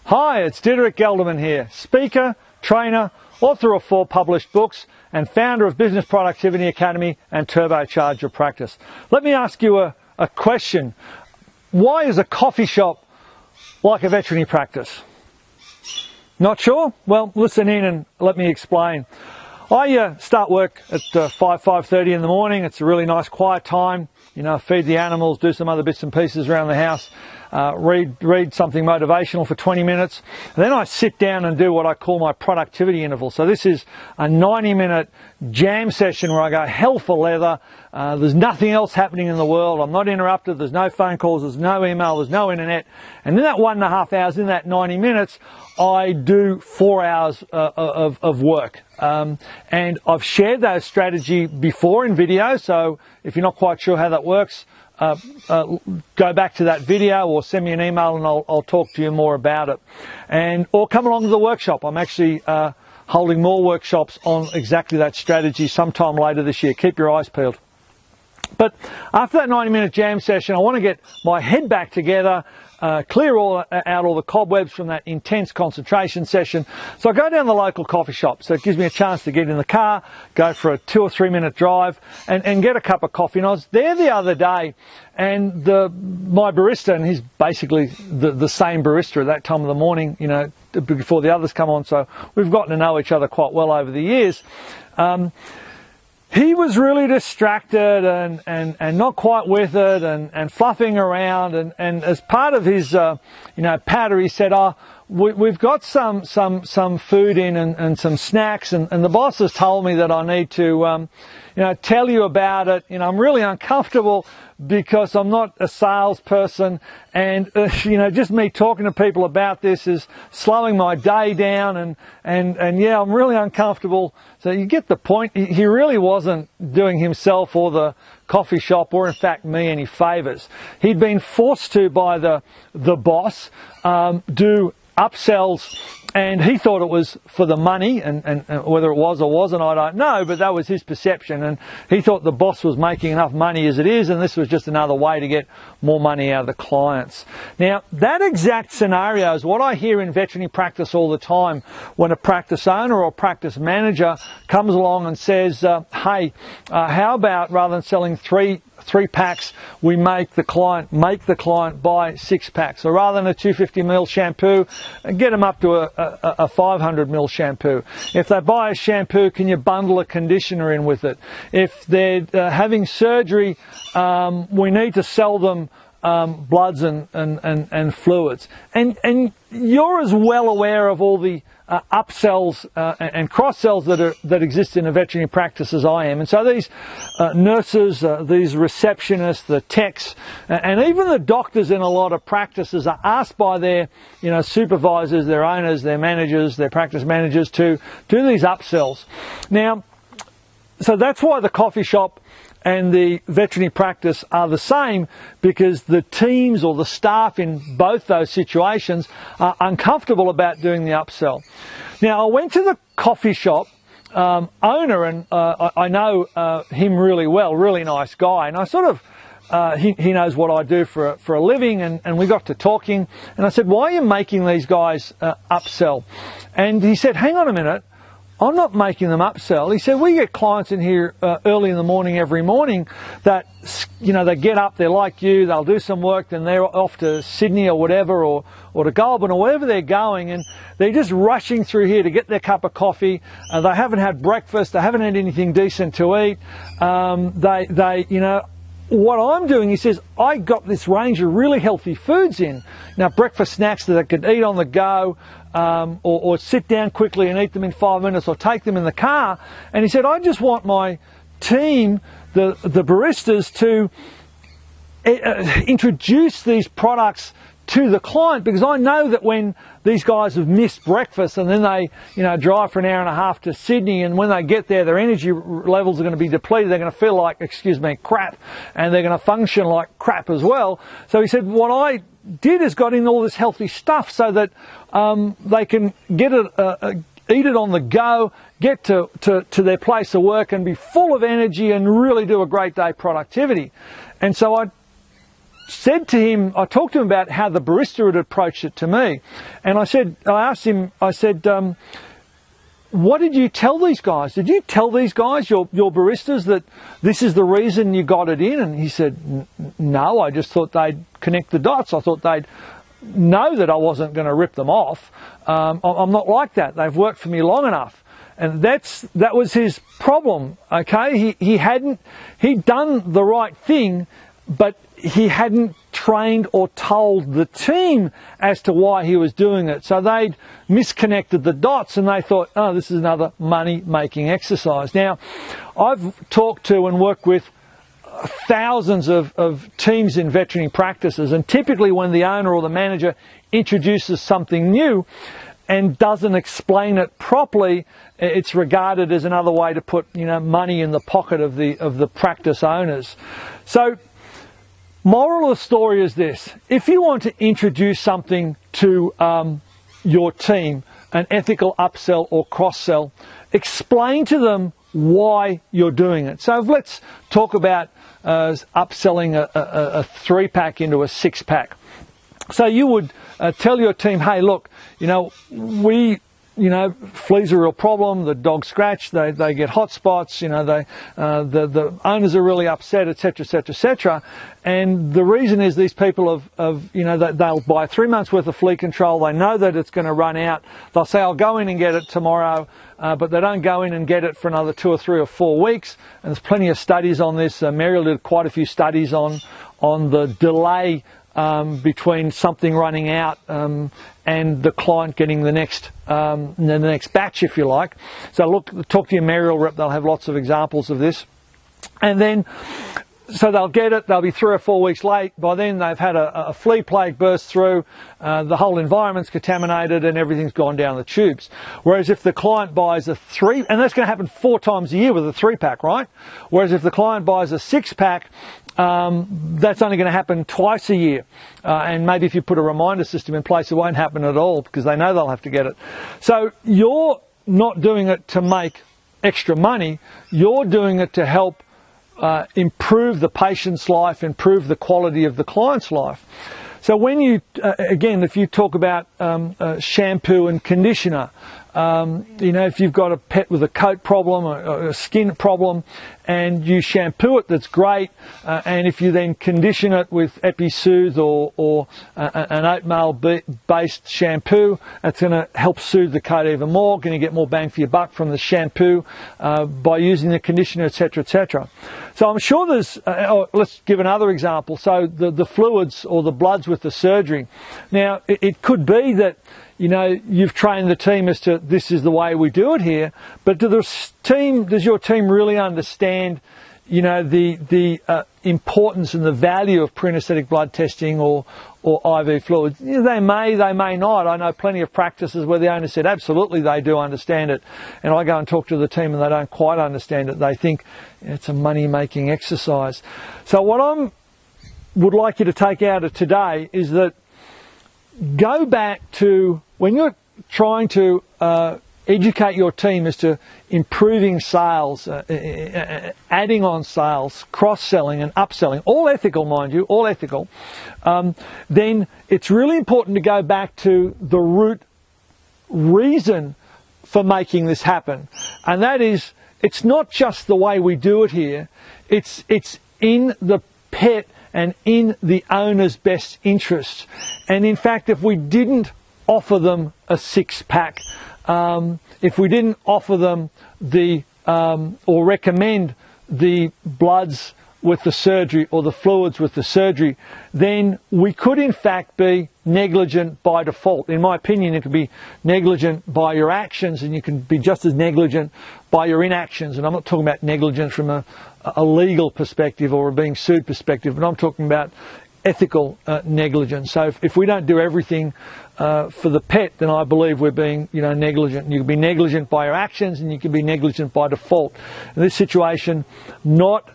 Hi, it's Diederik Gelderman here, speaker, trainer, author of 4 published books, and founder of Business Productivity Academy and Turbocharge Your Practice. Let me ask you a question. Why is a coffee shop like a veterinary practice? Not sure? Well, listen in and let me explain. I start work at 5:30 in the morning. It's a really nice quiet time. You know, feed the animals, do some other bits and pieces around the house, read something motivational for 20 minutes. And then I sit down and do what I call my productivity interval. So this is a 90-minute jam session where I go hell for leather. There's nothing else happening in the world. I'm not interrupted. There's no phone calls. There's no email. There's no internet. And in that 1.5 hours, in that 90 minutes, I do 4 hours of work. And I've shared those strategy before in video. So if you're not quite sure how that works, go back to that video or send me an email and I'll talk to you more about it. Or come along to the workshop. I'm actually holding more workshops on exactly that strategy sometime later this year. Keep your eyes peeled. But after that 90-minute jam session, I want to get my head back together, clear out all the cobwebs from that intense concentration session. So I go down the local coffee shop. So it gives me a chance to get in the car, go for a 2 or 3 minute drive and get a cup of coffee. And I was there the other day and my barista, and he's basically the same barista at that time of the morning, you know, before the others come on. So we've gotten to know each other quite well over the years. He was really distracted and not quite with it and fluffing around and as part of his patter, he said, we've got some food in and some snacks and the boss has told me that I need to tell you about it. I'm really uncomfortable because I'm not a salesperson and just me talking to people about this is slowing my day down and yeah, I'm really uncomfortable. So you get the point. He really wasn't doing himself or the coffee shop or in fact me any favours. He'd been forced to by the boss do upsells, and he thought it was for the money, and whether it was or wasn't, I don't know, but that was his perception, and he thought the boss was making enough money as it is, and this was just another way to get more money out of the clients. Now, that exact scenario is what I hear in veterinary practice all the time when a practice owner or practice manager comes along and says, hey, how about rather than selling three packs, we make the client buy 6 packs. So rather than a 250ml shampoo, get them up to a 500ml shampoo. If they buy a shampoo, can you bundle a conditioner in with it? If they're having surgery, we need to sell them bloods and fluids. And you're as well aware of all the upsells and cross-sells that exist in a veterinary practice as I am. And so these nurses, these receptionists, the techs, and even the doctors in a lot of practices are asked by their supervisors, their owners, their managers, their practice managers to do these upsells. Now, so that's why the coffee shop and the veterinary practice are the same, because the teams or the staff in both those situations are uncomfortable about doing the upsell. Now, I went to the coffee shop owner, and I know him really well, really nice guy, and I sort of he knows what I do for a living, and we got to talking, and I said, why are you making these guys upsell? And he said, hang on a minute, I'm not making them upsell. He said, we get clients in here early in the morning every morning that, they get up, they're like you, they'll do some work, then they're off to Sydney or whatever, or to Goulburn or wherever they're going, and they're just rushing through here to get their cup of coffee. They haven't had breakfast, they haven't had anything decent to eat. What I'm doing, he says, I got this range of really healthy foods in. Now, breakfast snacks that I could eat on the go, or sit down quickly and eat them in 5 minutes, or take them in the car. And he said, I just want my team, the baristas, to introduce these products to the client, because I know that when these guys have missed breakfast and then they drive for an hour and a half to Sydney, and when they get there their energy levels are going to be depleted, they're going to feel like, crap, and they're going to function like crap as well. So he said, what I did is got in all this healthy stuff so that they can get it, eat it on the go, get to their place of work and be full of energy and really do a great day productivity. And so I said to him, I talked to him about how the barista had approached it to me. And I asked him, what did you tell these guys? Did you tell these guys, your baristas, that this is the reason you got it in? And he said, no, I just thought they'd connect the dots. I thought they'd know that I wasn't going to rip them off. I'm not like that. They've worked for me long enough. And that was his problem, okay? He'd done the right thing, but he hadn't trained or told the team as to why he was doing it. So they'd misconnected the dots and they thought, oh, this is another money-making exercise. Now, I've talked to and worked with thousands of teams in veterinary practices, and typically when the owner or the manager introduces something new and doesn't explain it properly, it's regarded as another way to put, money in the pocket of the practice owners. So, moral of the story is this: if you want to introduce something to your team, an ethical upsell or cross-sell, explain to them why you're doing it. So let's talk about upselling a 3-pack into a 6-pack. So you would tell your team, hey, look, fleas are a real problem. The dogs scratch. They get hot spots. The owners are really upset, etc., etc., etc. And the reason is these people they'll buy 3 months worth of flea control. They know that it's going to run out. They'll say, I'll go in and get it tomorrow, but they don't go in and get it for another 2 or 3 or 4 weeks. And there's plenty of studies on this. Muriel did quite a few studies on the delay between something running out and the client getting the next batch, if you like. So talk to your Muriel rep. They'll have lots of examples of this. And then, so they'll get it. They'll be 3 or 4 weeks late. By then, they've had a flea plague burst through. The whole environment's contaminated and everything's gone down the tubes. Whereas if the client buys and that's going to happen 4 times a year with a 3-pack, right? Whereas if the client buys a 6-pack, that's only going to happen twice a year. And maybe if you put a reminder system in place, it won't happen at all because they know they'll have to get it. So you're not doing it to make extra money. You're doing it to help improve the patient's life, improve the quality of the client's life. So when you, again, if you talk about shampoo and conditioner, if you've got a pet with a coat problem or a skin problem and you shampoo it, that's great. And if you then condition it with Epi-Soothe or an oatmeal-based shampoo, that's going to help soothe the coat even more. Going to get more bang for your buck from the shampoo by using the conditioner, etc., etc. So I'm sure there's, let's give another example. So the fluids or the bloods with the surgery. Now, it could be that you've trained the team as to this is the way we do it here, but does your team really understand, the importance and the value of pre-anaesthetic blood testing or IV fluids? They may not. I know plenty of practices where the owner said absolutely they do understand it, and I go and talk to the team and they don't quite understand it. They think it's a money-making exercise. So what I would like you to take out of today is that go back to when you're trying to educate your team as to improving sales, adding on sales, cross-selling and upselling, all ethical, mind you, all ethical, then it's really important to go back to the root reason for making this happen. And that is, it's not just the way we do it here, it's in the pet and in the owner's best interests. And in fact, if we didn't offer them a 6-pack, if we didn't offer them or recommend the bloods with the surgery or the fluids with the surgery, then we could in fact be negligent by default. In my opinion, it could be negligent by your actions, and you can be just as negligent by your inactions. And I'm not talking about negligence from a legal perspective or a being sued perspective, but I'm talking about ethical negligence. So if we don't do everything for the pet, then I believe we're being negligent. You can be negligent by your actions and you can be negligent by default. In this situation, not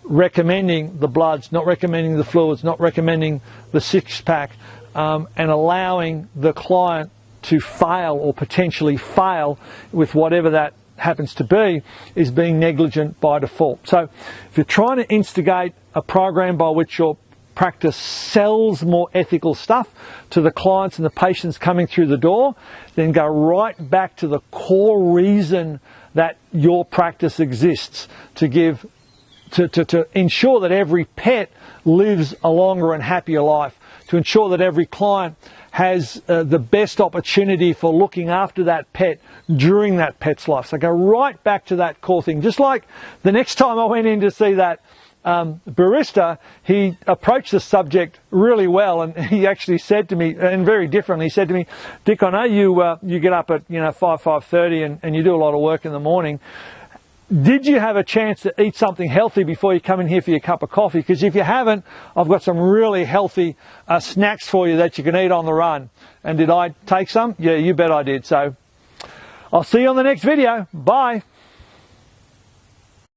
recommending the bloods, not recommending the fluids, not recommending the 6-pack, and allowing the client to fail or potentially fail with whatever that happens to be, is being negligent by default. So if you're trying to instigate a program by which your practice sells more ethical stuff to the clients and the patients coming through the door, then go right back to the core reason that your practice exists, to ensure that every pet lives a longer and happier life, to ensure that every client has the best opportunity for looking after that pet during that pet's life. So go right back to that core thing. Just like the next time I went in to see that barista, he approached the subject really well, and he actually said to me, and very differently, he said to me, Dick, I know you get up at 5:30 and you do a lot of work in the morning. Did you have a chance to eat something healthy before you come in here for your cup of coffee? Because if you haven't, I've got some really healthy snacks for you that you can eat on the run. And did I take some? Yeah, you bet I did. So I'll see you on the next video. Bye.